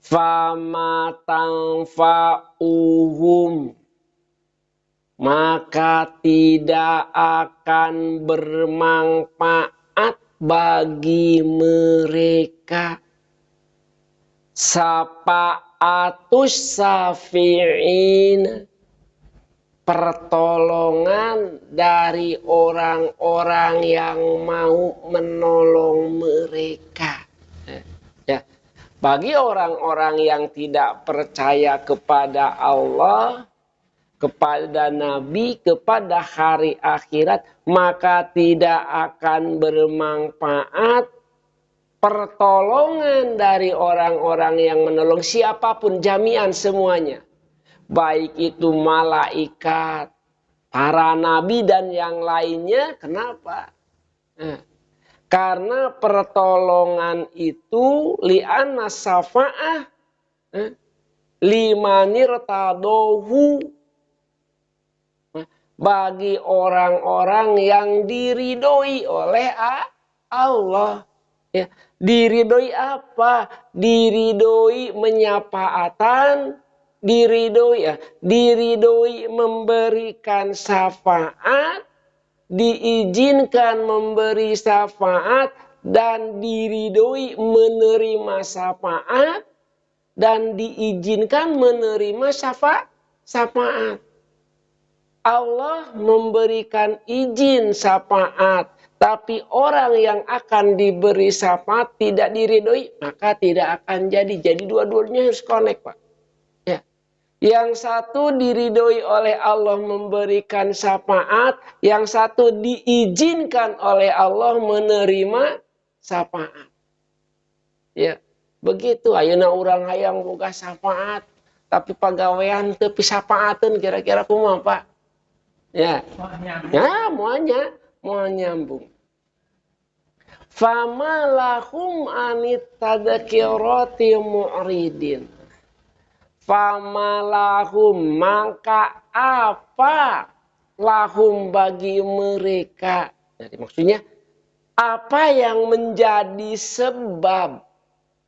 fama tanfa'uhum, maka tidak akan bermanfaat bagi mereka syafa'atus syafi'in, pertolongan dari orang-orang yang mau menolong mereka. Ya, bagi orang-orang yang tidak percaya kepada Allah, kepada Nabi, kepada hari akhirat, maka tidak akan bermanfaat pertolongan dari orang-orang yang menolong siapapun, jami'an semuanya. Baik itu malaikat, para nabi dan yang lainnya. Kenapa? Karena pertolongan itu li'anna syafa'ah limanir tadohu, bagi orang-orang yang diridhoi oleh Allah. Ya, diridhoi apa? Diridhoi menyafaatan, diridhoi memberikan syafaat, diizinkan memberi syafaat, dan diridhoi menerima syafaat, dan diizinkan menerima syafaat. Allah memberikan izin syafaat, tapi orang yang akan diberi syafaat tidak diridhoi, maka tidak akan jadi. Jadi dua-duanya harus connect, Pak. Ya. Yang satu diridhoi oleh Allah memberikan syafaat, yang satu diizinkan oleh Allah menerima syafaat. Ya, begitu. Ayeuna urang hayang boga syafaat, tapi pagawean teu pisapaateun, kira-kira kumaha, Pak? Ya, mau nyambung. Fama lahum anit tadakirati mu'ridin. Fama lahum, maka apa lahum bagi mereka. Jadi maksudnya, apa yang menjadi sebab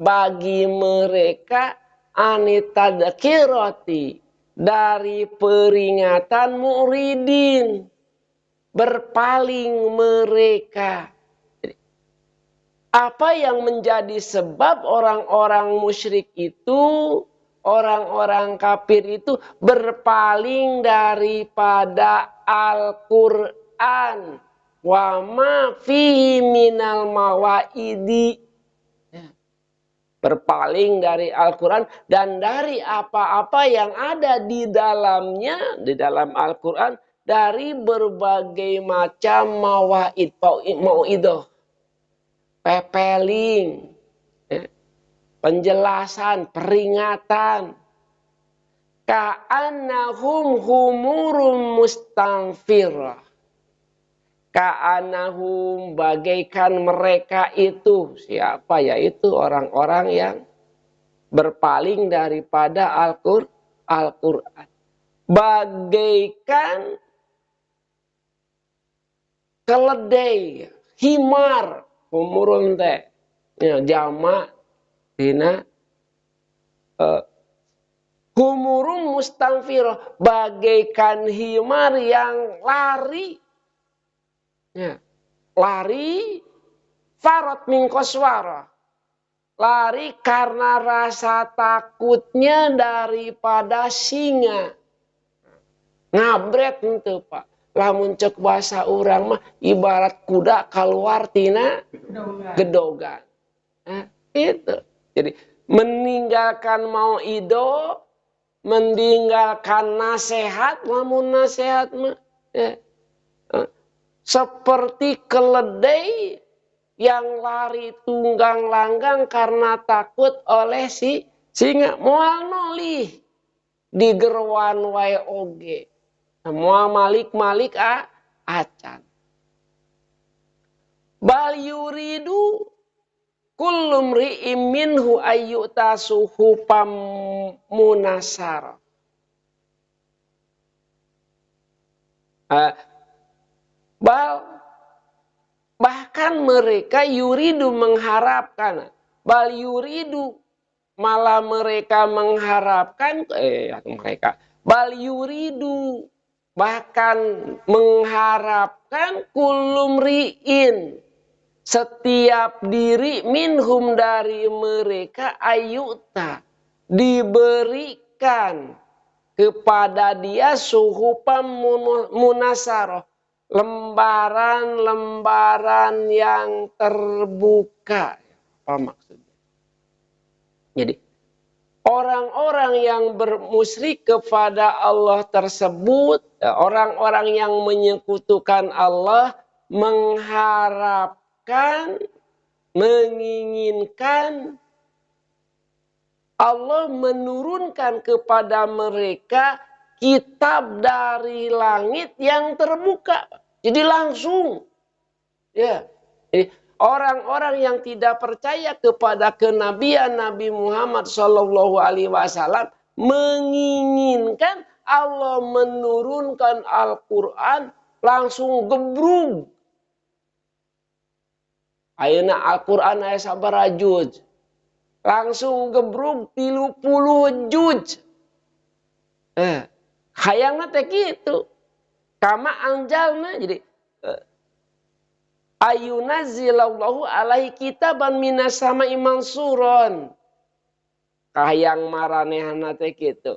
bagi mereka anit tadakirati, dari peringatan mu'ridin, berpaling mereka. Apa yang menjadi sebab orang-orang musyrik itu, orang-orang kafir itu berpaling daripada Al-Quran, wa ma fihi minal mawaidi, berpaling dari Al-Quran dan dari apa-apa yang ada di dalamnya, di dalam Al-Quran, dari berbagai macam mawaid, mau'idoh, pepeling, penjelasan, peringatan. Ka'annahum humurum mustanfirah. Ka'annahum, bagaikan mereka itu. Siapa? Yaitu orang-orang yang berpaling daripada Al-Quran. Bagaikan keledai, himar, humurun teh, ya, jama, dina, humurum mustanfirah, bagaikan himar yang lari. Ya, lari farot min koswara, lari karena rasa takutnya daripada singa. Ngabret itu, Pak. Lamun cek bahasa urang mah ibarat kuda keluar tina gedogan. Nah, itu. Jadi meninggalkan mau'idoh, meninggalkan nasihat, lamun nasihat mah ya, seperti keledai yang lari tunggang langgang karena takut oleh si singa. Moal nolih di gerwan wae oge, moal malik acan. Bal yuridu kullum ri'im minhu ayyuta suhupam munasar. Bahkan mereka yuridu mengharapkan, bal yuridu, malah mereka mengharapkan mereka bal yuridu, bahkan mengharapkan kulum riin, setiap diri minhum dari mereka ayuta, diberikan kepada dia suhufan munasaroh, lembaran-lembaran yang terbuka. Apa maksudnya? Jadi orang-orang yang bermusyrik kepada Allah tersebut, orang-orang yang menyekutukan Allah, mengharapkan, menginginkan Allah menurunkan kepada mereka kitab dari langit yang terbuka. Jadi langsung. Ya. Jadi orang-orang yang tidak percaya kepada kenabian Nabi Muhammad SAW menginginkan Allah menurunkan Al-Quran langsung gebrung. Ayeuna Al-Quran aya sabaraha juz. Langsung gebrung 30 juz. Hayangna teh kitu. Kama anjalna, jadi ayunazzilallahu alaihi kitaban minas sama'i mansuron. Kahayang maranehna teh kitu.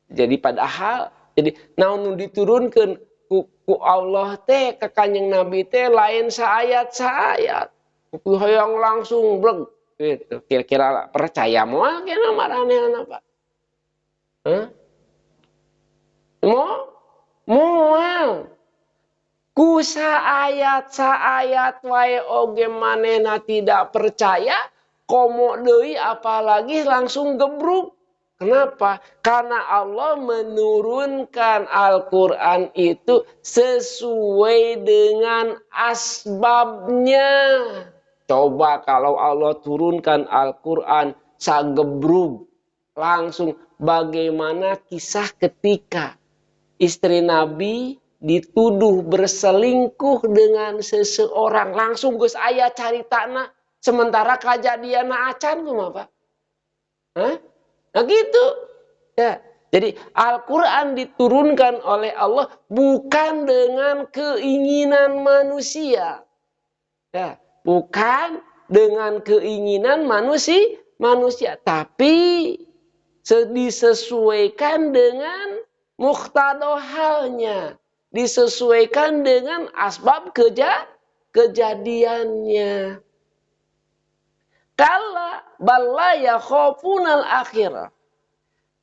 Jadi padahal jadi naon diturunkeun ku Allah teh ka Kanjeng Nabi teh lain saayat-saayat. Ku hayang langsung breg gitu. Kira-kira percaya moal kena maranehna Pak? Moal. Ku saayat-saayat wae oge manehna tidak percaya, komo deui apalagi langsung gebruk. Kenapa? Karena Allah menurunkan Al-Quran itu sesuai dengan asbabnya. Coba kalau Allah turunkan Al-Quran sagebrug, langsung bagaimana kisah ketika istri Nabi dituduh berselingkuh dengan seseorang, langsung geus aya caritana, sementara kajadian acan kumaha Pak? Nah gitu. Ya. Jadi Al-Quran diturunkan oleh Allah bukan dengan keinginan manusia. Ya. Bukan dengan keinginan manusia. Tapi disesuaikan dengan muqtadohalnya. Disesuaikan dengan asbab kejadiannya. Kala balla yakhafunal akhirah.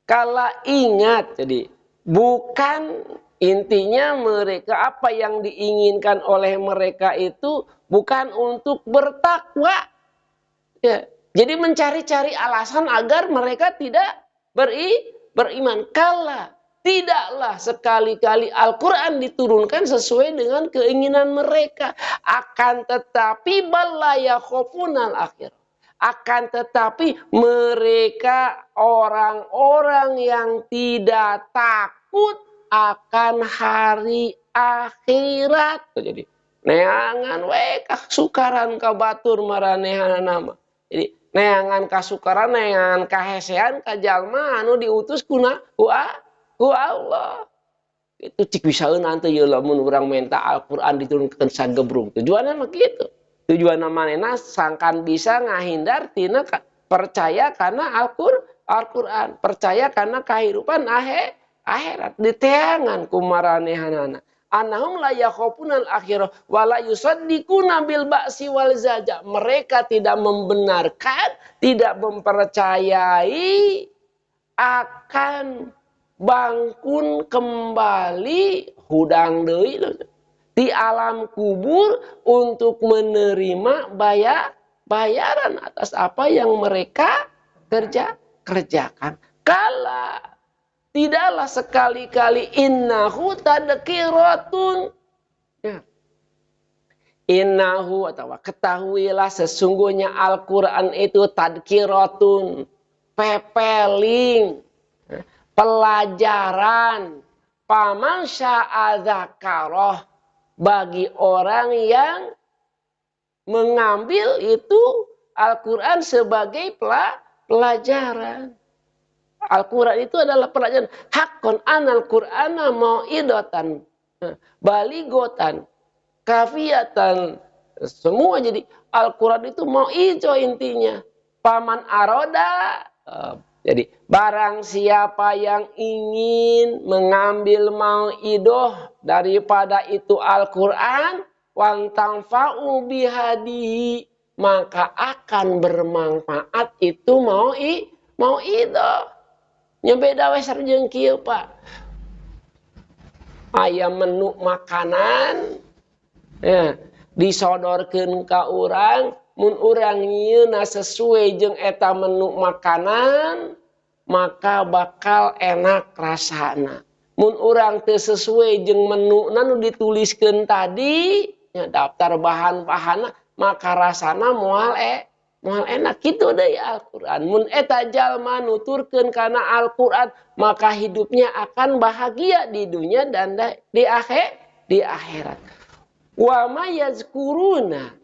Kala ingat, jadi bukan intinya mereka apa yang diinginkan oleh mereka itu bukan untuk bertakwa. Ya, jadi mencari-cari alasan agar mereka tidak beriman. Kala tidaklah sekali-kali Al-Quran diturunkan sesuai dengan keinginan mereka. Akan tetapi balla yakhafunal akhirah. Akan tetapi mereka orang-orang yang tidak takut akan hari akhirat. Jadi neangan we kasukaran ka batur maranehana nama. Jadi neangan kasukaran, neangan kahesean ka jalma anu diutus ku Allah. Itu cik bisaeun teh ye lamun urang menta Al-Qur'an diturunkeun sagebrung. Tujuanna mah kitu. Tujuan manehna sangkan bisa ngahindar tina percaya karena Al-Quran, percaya karena kehidupan akhirat. Diteangan ku maranehanana. Annahum la yakhafunal akhirah wa la yusaddiquna bil ba'si wal zaja. Mereka tidak membenarkan, tidak mempercayai akan bangkun kembali hudang deui di alam kubur untuk menerima bayaran atas apa yang mereka kerjakan. Kala tidaklah sekali-kali innahu tadkiratun. Ya. Innahu atau ketahuilah sesungguhnya Al-Quran itu tadkiratun, pepeling, pelajaran, paman sya'adzakarah, bagi orang yang mengambil itu Al-Quran sebagai Pelajaran. Al-Quran itu adalah pelajaran. Hakon anal Qur'ana mau'idatan, baligotan, kafiyatan. Semua jadi Al-Quran itu mau'izo intinya. Paman aroda. Jadi barang siapa yang ingin mengambil mau'idoh daripada itu Al-Quran, wantangfa'u bihadihi, maka akan bermanfaat itu mau'idoh. Nya beda we sareng kieu, Pak. Aya menu makanan ya, disodorkeun ka urang, mun urang nyieuna sesuai jeung eta menu makanan, maka bakal enak rasana. Mun urang teu sesuai jeung menuna nu dituliskeun tadi, ya, daftar bahan-bahanna, maka rasana moal enak. Kitu deui Al-Qur'an. Mun eta jalma nuturkeun kana Al-Qur'an, maka hidupnya akan bahagia di dunia dan di akhirat. Wa mayazkuruna,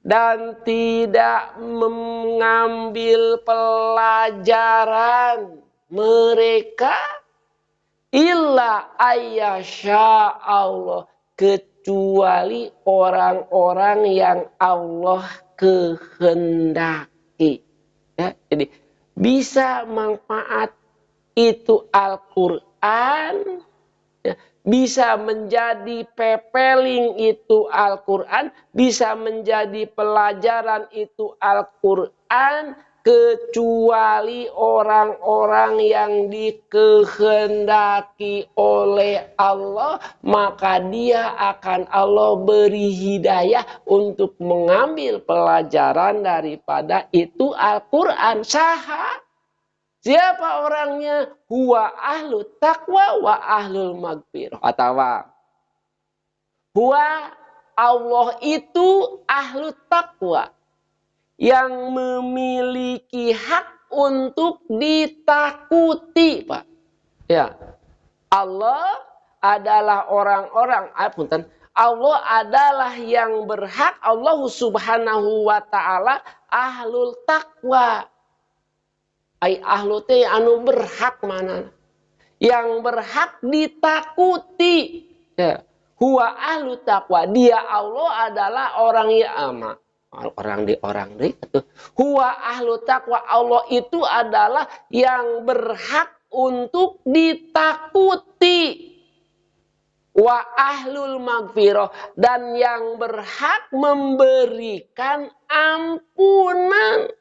dan tidak mengambil pelajaran mereka illa ayyasha Allah, kecuali orang-orang yang Allah kehendaki. Ya, jadi bisa manfaat itu Al-Quran, ya, bisa menjadi pepeling itu Al-Quran, bisa menjadi pelajaran itu Al-Quran, kecuali orang-orang yang dikehendaki oleh Allah, maka dia akan Allah beri hidayah untuk mengambil pelajaran daripada itu Al-Quran. Saha? Siapa orangnya? Huwa ahlu taqwa wa ahlul magfirah. Atau huwa, Allah itu ahlu taqwa, yang memiliki hak untuk ditakuti, Pak. Ya. Allah adalah orang-orang, Allah adalah yang berhak, Allah Subhanahu wa taala ahlul taqwa. Ai ahlu teh anu berhak mana? Yang berhak ditakuti. Ya. Huwa ahlu taqwa. Dia Allah adalah orang yang orang di itu. Huwa ahlu taqwa, Allah itu adalah yang berhak untuk ditakuti. Wa ahlul magfirah, dan yang berhak memberikan ampunan.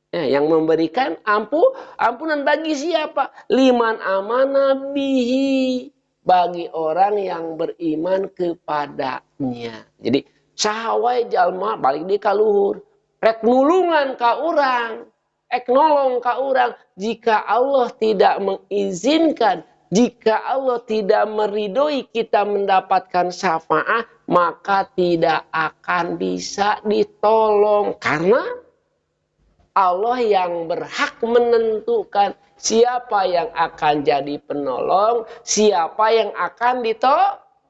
Ya, yang memberikan ampunan bagi siapa? Liman amana bihi, bagi orang yang beriman kepadanya. Jadi sahawai jalma balik di kaluhur, rek nulungan ka urang, ek nolong ka urang, jika Allah tidak mengizinkan, jika Allah tidak meridhoi kita mendapatkan syafaat, maka tidak akan bisa ditolong. Karena Allah yang berhak menentukan siapa yang akan jadi penolong, siapa yang akan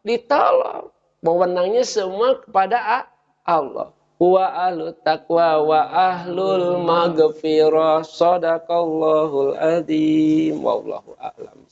ditolong. Wewenangnya semua kepada Allah. Wa ahlu taqwa wa ahlul maghfirah. Shadaqallahul adzim. Wallahu a'lam.